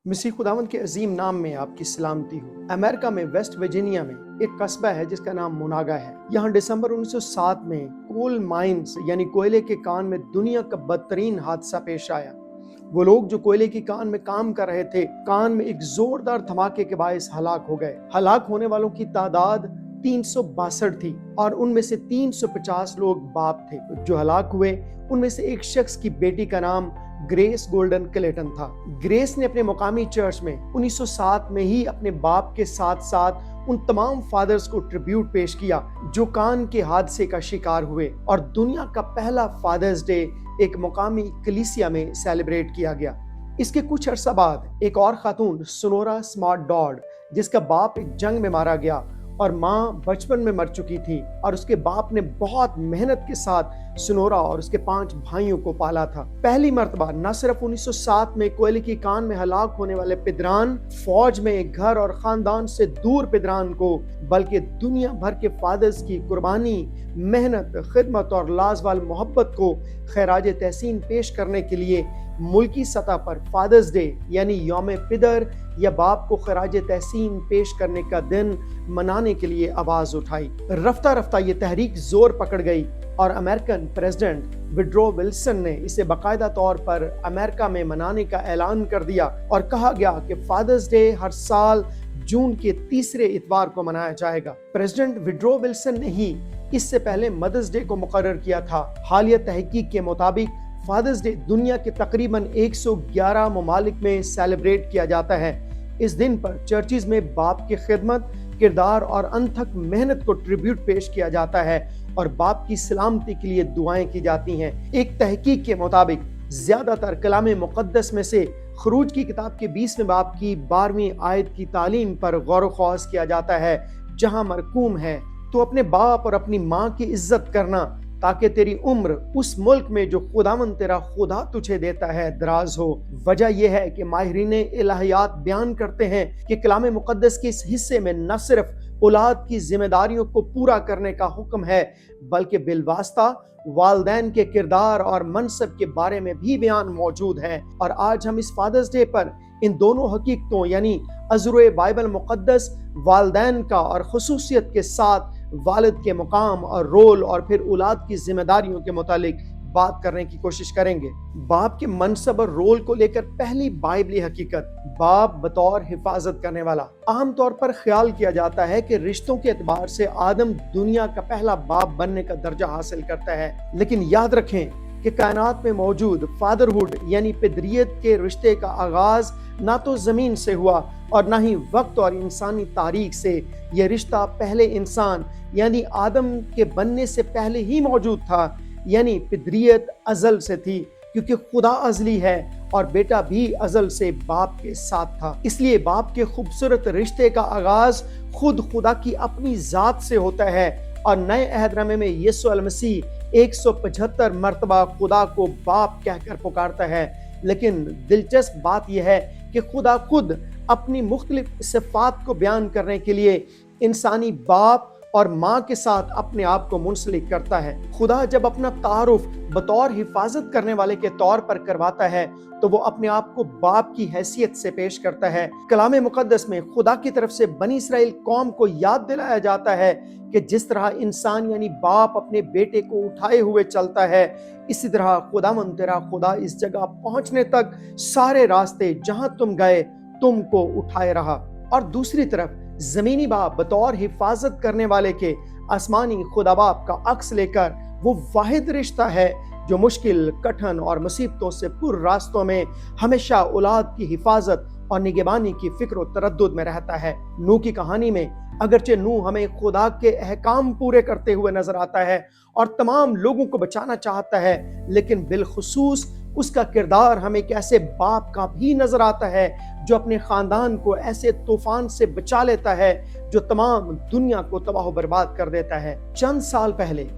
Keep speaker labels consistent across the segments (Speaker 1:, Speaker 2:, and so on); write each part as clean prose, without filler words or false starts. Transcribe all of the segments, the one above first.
Speaker 1: मसीह खुदावंद के अजीम नाम में आपकी सलामती हो। अमेरिका में वेस्ट वर्जीनिया में एक कस्बा है जिसका नाम मोनागा है। यहाँ दिसंबर 1907 में कोल माइंस यानी कोयले के कान में दुनिया का बदतरीन हादसा पेश आया। वो लोग जो कोयले की कान में काम कर रहे थे, कान में एक जोरदार धमाके के बायस हलाक हो गए। हलाक होने वालों की तादाद 362 थी और उनमें से 350 लोग बाप थे। जो हलाक हुए उनमें से एक शख्स की बेटी का नाम ग्रेस गोल्डन क्लेटन था। ग्रेस ने अपने मुकामी चर्च में 1907 में ही अपने बाप के साथ साथ उन तमाम फादर्स को ट्रिब्यूट पेश किया जो कान के हादसे का शिकार हुए, और दुनिया का पहला फादर्स डे एक मुकामी कलीसिया में सेलिब्रेट किया गया। इसके कुछ अरसा बाद एक और खातून सोनोरा स्मार्ट डॉड, जिसका बाप एक जंग में मारा गया और माँ बचपन में मर चुकी थी, और उसके बाप ने बहुत मेहनत के साथ सोनोरा और उसके 5 भाइयों को पाला था। पहली मर्तबा न सिर्फ 1907 में कोयले की कान में हलाक होने वाले पिदरान फौज में घर और खानदान से दूर पिदरान को, बल्कि दुनिया भर के फादर्स की कुर्बानी, मेहनत, खिदमत और लाजवाल मोहब्बत को खैराज तहसीन पेश करने के लिए मुल्की सतह पर फादर्स डे यानी यौम पिदर या बाप को खैराज तहसीन पेश करने का दिन मनाने के लिए आवाज उठाई। रफ्ता रफ्ता ये तहरीक जोर पकड़ गई और अमेरिकन प्रेसिडेंट वुडरो विल्सन ने इसे बाकायदा तौर पर अमेरिका में मनाने का ऐलान कर दिया और कहा गया कि फादर्स डे हर साल जून के तीसरे इतवार को मनाया जाएगा। प्रेसिडेंट वुडरो विल्सन ने ही इससे पहले मदर्स डे को मुकर्रर किया था। हालिया तहकीक के मुताबिक फादर्स डे दुनिया के तकरीबन 111 ममालिक में सेलिब्रेट किया जाता है। इस दिन पर चर्चिज में बाप की खिदमत, किरदार और अनथक मेहनत को ट्रिब्यूट पेश किया जाता है और बाप की सलामती के लिए दुआएं की जाती हैं। एक तहकीक के मुताबिक ज्यादातर कलाम मुक़द्दस में से खरूज की किताब के 20वें बाब की 12वीं आयत की तालीम पर गौर व खौज किया जाता है, जहां मरकूम है तो अपने बाप और अपनी माँ की इज्जत करना ताकि तेरी उम्र उस मुल्क में जो खुदावन तेरा खुदा तुझे देता है दराज हो। वजह यह है कि माहिरीन इलाहियात बयान करते हैं कि कलाम मुक़द्दस के इस हिस्से में न सिर्फ औलाद की जिम्मेदारियों को पूरा करने का हुक्म है, बल्कि बिलवास्ता वालदैन के किरदार और मनसब के बारे में भी बयान मौजूद है। और आज हम इस फादर्स डे पर इन दोनों हकीकतों यानी अज़्र बाइबल मुक़द्दस, वालदैन का और खुसूसियत के साथ वालिद के मुकाम और रोल और फिर औलाद की जिम्मेदारियों के मुतालिक बात करने की कोशिश करेंगे। बाप के मनसब और रोल को लेकर पहली बाइबली हकीकत, बाप बतौर हिफाजत करने वाला। आम तौर पर ख्याल किया जाता है कि रिश्तों के एतबार से आदम दुनिया का पहला बाप बनने का दर्जा हासिल करता है, लेकिन याद रखें कि कायनात में मौजूद फादरहुड यानी पिदरियत के रिश्ते का आगाज ना तो जमीन से हुआ और ना ही वक्त और इंसानी तारीख से। यह रिश्ता पहले इंसान यानी आदम के बनने से पहले ही मौजूद था, यानी पिदरियत अजल से थी, क्योंकि खुदा अजली है और बेटा भी अजल से बाप के साथ था। इसलिए बाप के खूबसूरत रिश्ते का आगाज खुद खुदा की अपनी जात से होता है और नए अहदनामे में यीशु अल मसीह 175 मरतबा खुदा को बाप कहकर पुकारता है। लेकिन दिलचस्प बात यह है कि खुदा खुद अपनी मुख्तलिफ सिफात को बयान करने के लिए इंसानी बाप और माँ के साथ अपने आप को मुंसलिक करता है। खुदा जब अपना तारुफ बतौर हिफाजत करने वाले के तौर पर करवाता है तो वो अपने आप को बाप की हैसियत से पेश करता है। कलाम मुक़द्दस में खुदा की तरफ से बनी इसराइल कौम को याद दिलाया जाता है कि जिस तरह इंसान यानी बाप अपने बेटे को उठाए हुए चलता है, इसी तरह खुदावंद तेरा खुदा इस जगह पहुंचने तक सारे रास्ते जहां तुम गए तुमको उठाए रहा। और दूसरी तरफ जमीनी बाप बतौर हिफाजत करने वाले के आसमानी खुदा बाप का अक्स लेकर वो वाहिद रिश्ता है जो मुश्किल, कठिन और मुसीबतों से पुर रास्तों में हमेशा औलाद की हिफाजत और निगरानी की फिक्र और तरद्दुद में रहता है। नूह की कहानी में अगरचे नूह हमें खुदा के अहकाम पूरे करते हुए नजर आता है और तमाम लोगों को बचाना चाहता है, लेकिन बिलखुसूस उसका किरदार हमें एक ऐसे बाप का भी नजर आता है जो अपने खानदान को ऐसे तूफान से बचा लेता है जो तमाम दुनिया को तबाह बर्बाद कर देता है। चंद साल पहले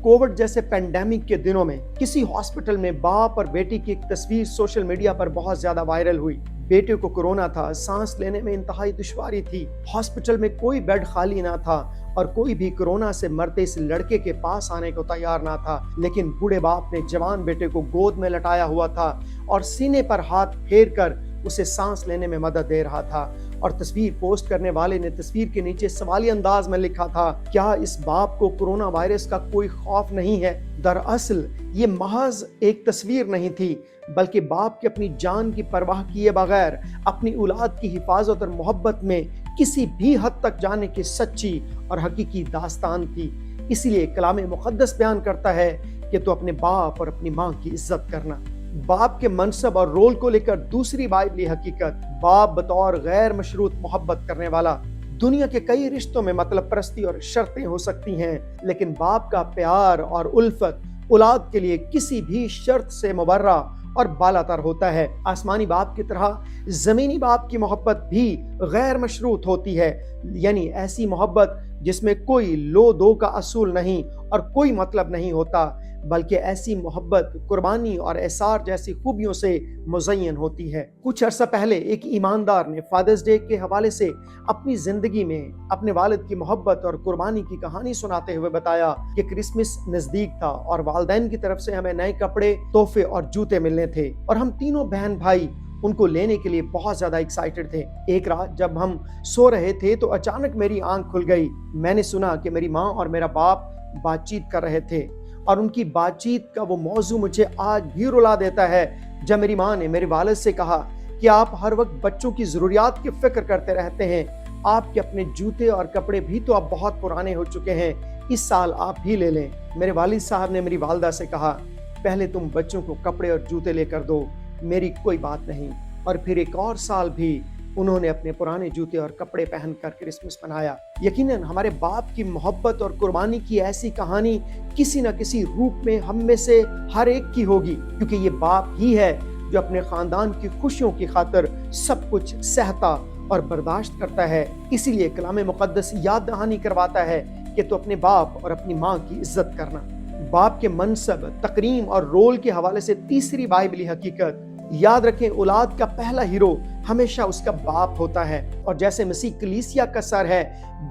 Speaker 1: कोविड जैसे पेंडेमिक के दिनों में किसी हॉस्पिटल में बाप और बेटी की एक तस्वीर सोशल मीडिया पर बहुत ज्यादा वायरल हुई। बेटे को कोरोना था, सांस लेने में इंतहाई दुश्वारी थी, हॉस्पिटल में कोई बेड खाली ना था और कोई भी कोरोना से मरते इस लड़के के पास आने को तैयार ना था। लेकिन बूढ़े बाप ने जवान बेटे को गोद में लटाया हुआ था और सीने पर हाथ फेर कर उसे सांस लेने में मदद दे रहा था। और तस्वीर पोस्ट करने वाले ने तस्वीर के नीचे सवालिया अंदाज में लिखा था, क्या इस बाप को कोरोना वायरस का कोई खौफ नहीं है? दरअसल ये महज एक तस्वीर नहीं थी, बल्कि बाप के अपनी जान की परवाह किए बगैर अपनी औलाद की हिफाजत और मोहब्बत में किसी भी हद तक जाने की सच्ची और हकीकी दास्तान थी। इसीलिए कलाम मुक़द्दस बयान करता है कि तो अपने बाप और अपनी माँ की इज्जत करना। बाप के मनसब और रोल को लेकर दूसरी बाइबली हकीकत, बाप बतौर गैर मशरूत मोहब्बत करने वाला। दुनिया के कई रिश्तों में मतलब परस्ती और शर्तें हो सकती हैं, लेकिन बाप का प्यार और उल्फत औलाद के लिए किसी भी शर्त से मुबर्रा और बालातर होता है। आसमानी बाप की तरह जमीनी बाप की मोहब्बत भी गैर मशरूत होती है, यानी ऐसी मोहब्बत जिसमें कोई लो दो का असूल नहीं और कोई मतलब नहीं होता, बल्कि ऐसी मोहब्बत कुर्बानी और एसार जैसी खूबियों से मुज़य्यन होती है। कुछ अरसा पहले एक ईमानदार ने फादर्स डे के हवाले से अपनी जिंदगी में अपने वालिद की मोहब्बत और कुर्बानी की कहानी सुनाते हुए बताया कि क्रिसमस नजदीक था और वालिदैन की तरफ से हमें नए कपड़े, तोहफे और जूते मिलने थे और हम तीनों बहन भाई उनको लेने के लिए बहुत ज्यादा एक्साइटेड थे। एक रात जब हम सो रहे थे तो अचानक मेरी आंख खुल गई। मैंने सुना कि मेरी माँ और मेरा बाप बातचीत कर रहे थे और उनकी बातचीत का वो मौजू मुझे आज भी रुला देता है, जब मेरी माँ ने मेरे वालिद से कहा कि आप हर वक्त बच्चों की ज़रूरियात की फिक्र करते रहते हैं, आपके अपने जूते और कपड़े भी तो आप बहुत पुराने हो चुके हैं, इस साल आप भी ले लें। मेरे वालिद साहब ने मेरी वालदा से कहा, पहले तुम बच्चों को कपड़े और जूते लेकर दो, मेरी कोई बात नहीं। और फिर एक और साल भी उन्होंने अपने पुराने जूते और कपड़े पहनकर क्रिसमस मनाया। यकीनन हमारे बाप की मोहब्बत और कुर्बानी की ऐसी कहानी किसी न किसी रूप में हम में से हर एक की होगी, क्योंकि ये बाप ही है जो अपने खानदान की खुशियों की खातिर सब कुछ सहता और बर्दाश्त करता है। इसीलिए कलाम मुक़द्दस याद दहानी करवाता है कि तो अपने बाप और अपनी माँ की इज्जत करना। बाप के मनसब, तकरीम और रोल के हवाले से तीसरी बाइबली हकीकत, याद रखें औलाद का पहला हीरो हमेशा उसका बाप होता है। और जैसे मसीह कलीसिया का सर है,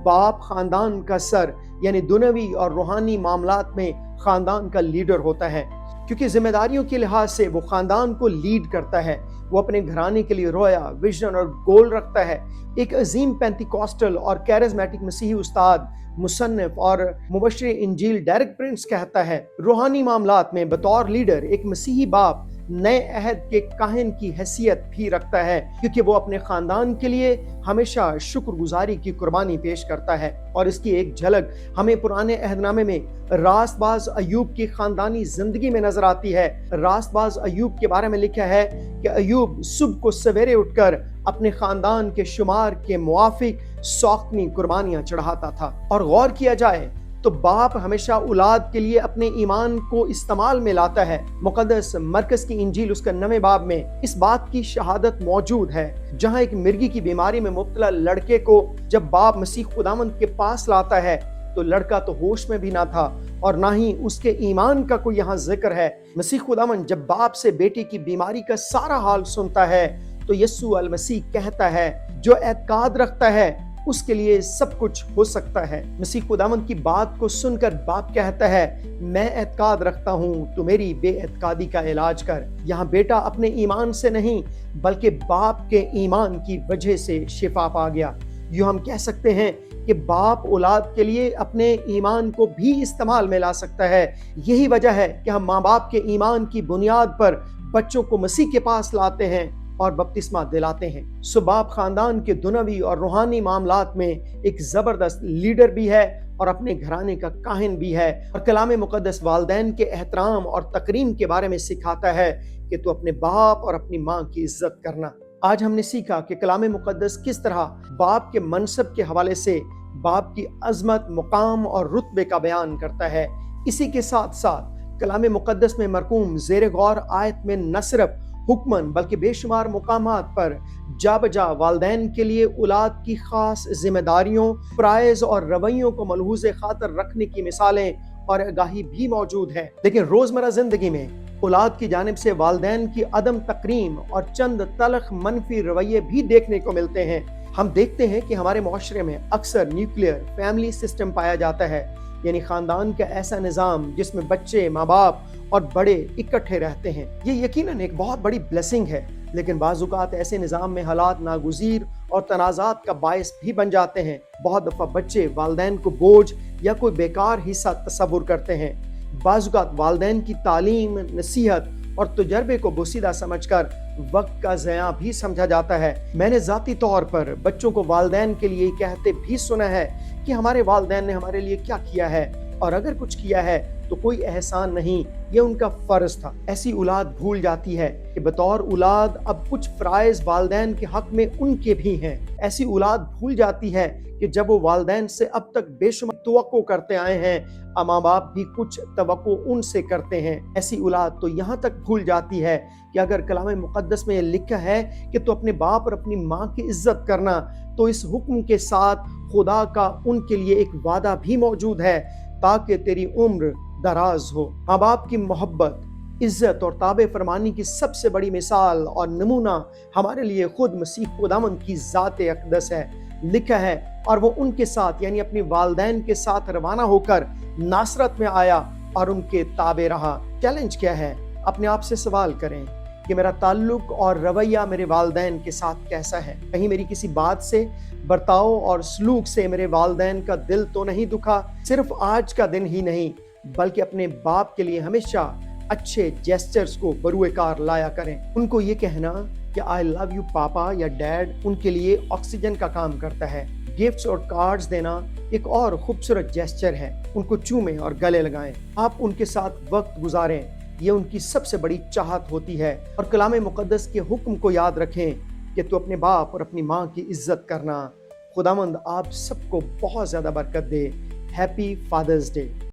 Speaker 1: बाप खानदान का सर यानी दुनवी और रूहानी मामलात में खानदान का लीडर होता है, क्योंकि जिम्मेदारियों के लिहाज से वो खानदान को लीड करता है। वो अपने घराने के लिए रोया, विजन और गोल रखता है। एक अजीम पेंटिकॉस्टल और कैरिज्मेटिक मसीही उस्ताद, मुसन्निफ और मुबश्शिर इंजील डेरिक प्रिंस कहता है, रूहानी मामलात में बतौर लीडर एक मसीही बाप नए अहद के काहिन की हैसियत भी रखता है, क्योंकि वो अपने खानदान के लिए हमेशा शुक्रगुजारी की कुर्बानी पेश करता है। और इसकी एक झलक हमें पुराने अहदनामे में रास्तबाज अयूब की खानदानी जिंदगी में नजर आती है। रास्तबाज अयूब के बारे में लिखा है कि अयूब सुबह को सवेरे उठकर अपने खानदान के शुमार के मुआफिक सौख्तनी कुर्बानियां चढ़ाता था। और गौर किया जाए तो बाप हमेशा औलाद के लिए अपने ईमान को इस्तेमाल में लाता है। मुक़द्दस मरकज़ की इंजील उसका 9वें बाब में इस बात की शहादत मौजूद है, जहां एक मिर्गी की बीमारी में मुब्तला लड़के को जब बाप मसीह खुदावंद के पास लाता है तो लड़का तो होश में भी ना था और ना ही उसके ईमान का कोई यहाँ जिक्र है। मसीह खुदावंद जब बाप से बेटी की बीमारी का सारा हाल सुनता है तो यस्सु अल मसीह कहता है, जो एतकाद रखता है उसके लिए सब कुछ हो सकता है। मसीह खुदावंद की बात को सुनकर बाप कहता है, मैं एतकाद रखता हूँ, तू मेरी बेएतकादी का इलाज कर। यहाँ बेटा अपने ईमान से नहीं बल्कि बाप के ईमान की वजह से शिफा पा गया। यूँ हम कह सकते हैं कि बाप औलाद के लिए अपने ईमान को भी इस्तेमाल में ला सकता है। यही वजह है कि हम माँ बाप के ईमान की बुनियाद पर बच्चों को मसीह के पास लाते हैं और बपतिस्मा दिलाते हैं। सो बाप खानदान के दुनवी और रूहानी मामलात में एक जबरदस्त लीडर भी है और अपने घराने का काहिन भी है। और कलाम मुक़द्दस वालिदैन के एहतराम और तकरीम के बारे में सिखाता है कि तू अपने बाप और अपनी माँ की इज्जत करना। आज हमने सीखा कि कलाम मुक़द्दस किस तरह बाप के मनसब के हवाले से बाप की अजमत, मुकाम और रुतबे का बयान करता है। इसी के साथ साथ कलाम मुक़द्दस में मरकूम ज़ेर गौर आयत में न सिर्फ हुक्मन बल्कि बेशुमार मुकामात पर जा बजा वालिदैन के लिए औलाद की खास जिम्मेदारियों, प्राइज़ और रवैयों को मलहूज़े खातर रखने की मिसालें और आगाही भी मौजूद है। लेकिन रोजमर्रा जिंदगी में औलाद की जानिब से वालिदैन की अदम तकरीम और चंद तलख मनफी रवैये भी देखने को मिलते हैं। हम देखते हैं कि हमारे मुआशरे में अक्सर न्यूक्लियर फैमिली सिस्टम पाया जाता है, यानी खानदान का ऐसा निज़ाम जिसमें बच्चे, माँ बाप और बड़े इकट्ठे रहते हैं। ये यकीनन एक बहुत बड़ी ब्लेसिंग है, लेकिन बाज़ औक़ात ऐसे निज़ाम में हालात नागुज़ीर और तनाज़ात का बायस भी बन जाते हैं। बहुत दफ़ा बच्चे वालिदैन को बोझ या कोई बेकार हिस्सा तस्वुर करते हैं। बाज़ औक़ात वालिदैन की तालीम, नसीहत और तजर्बे को बोसीदा समझकर वक्त का ज़या भी समझा जाता है। मैंने ज़ाती तौर पर बच्चों को वालिदैन के लिए कहते भी सुना है कि हमारे वालिदैन ने हमारे लिए क्या किया है, और अगर कुछ किया है तो कोई एहसान नहीं, ये उनका फ़र्ज़ था। ऐसी औलाद भूल जाती है कि बतौर औलाद अब कुछ फ़राइज़ वालिदैन के हक़ में उनके भी हैं। ऐसी औलाद भूल जाती है कि जब वो वालिदैन से अब तक बेशुमार तवक्को करते आए हैं, माँ बाप भी कुछ तवक्को उनसे करते हैं। ऐसी औलाद तो यहाँ तक भूल जाती है कि अगर कलाम मुक़द्दस में ये लिखा है कि तू अपने बाप और अपनी माँ की इज़्ज़त करना, तो इस हुक्म के साथ खुदा का उनके लिए एक वादा भी मौजूद है ताकि तेरी उम्र दराज हो। माँ बाप की मोहब्बत, इज़्ज़त और ताबे फरमानी की सबसे बड़ी मिसाल और नमूना हमारे लिए खुद मसीह खुदावंद की ज़ात अक़दस है। लिखा है, और वो उनके साथ यानी अपनी वालिदैन के साथ रवाना होकर नासरत में आया और उनके ताबे रहा। चैलेंज क्या है? अपने आप से सवाल करें कि मेरा ताल्लुक और रवैया मेरे वालिदैन के साथ कैसा है? कहीं मेरी किसी बात से, बर्ताव और सलूक से मेरे वालिदैन का दिल तो नहीं दुखा? सिर्फ आज का दिन ही नहीं, बल्कि अपने बाप के लिए हमेशा अच्छे जेस्चर्स को बरूएकार लाया करें। उनको ये कहना कि आई लव यू पापा या डैड उनके लिए ऑक्सीजन का काम करता है। गिफ्ट्स और कार्ड्स देना एक और खूबसूरत जेस्चर है। उनको चूमें और गले लगाएं। आप उनके साथ वक्त गुजारें, ये उनकी सबसे बड़ी चाहत होती है। और कलाम मुक़द्दस के हुक्म को याद रखें कि तू अपने बाप और अपनी माँ की इज़्ज़त करना। खुदावंद आप सबको बहुत ज़्यादा बरकत दे। Happy father's day.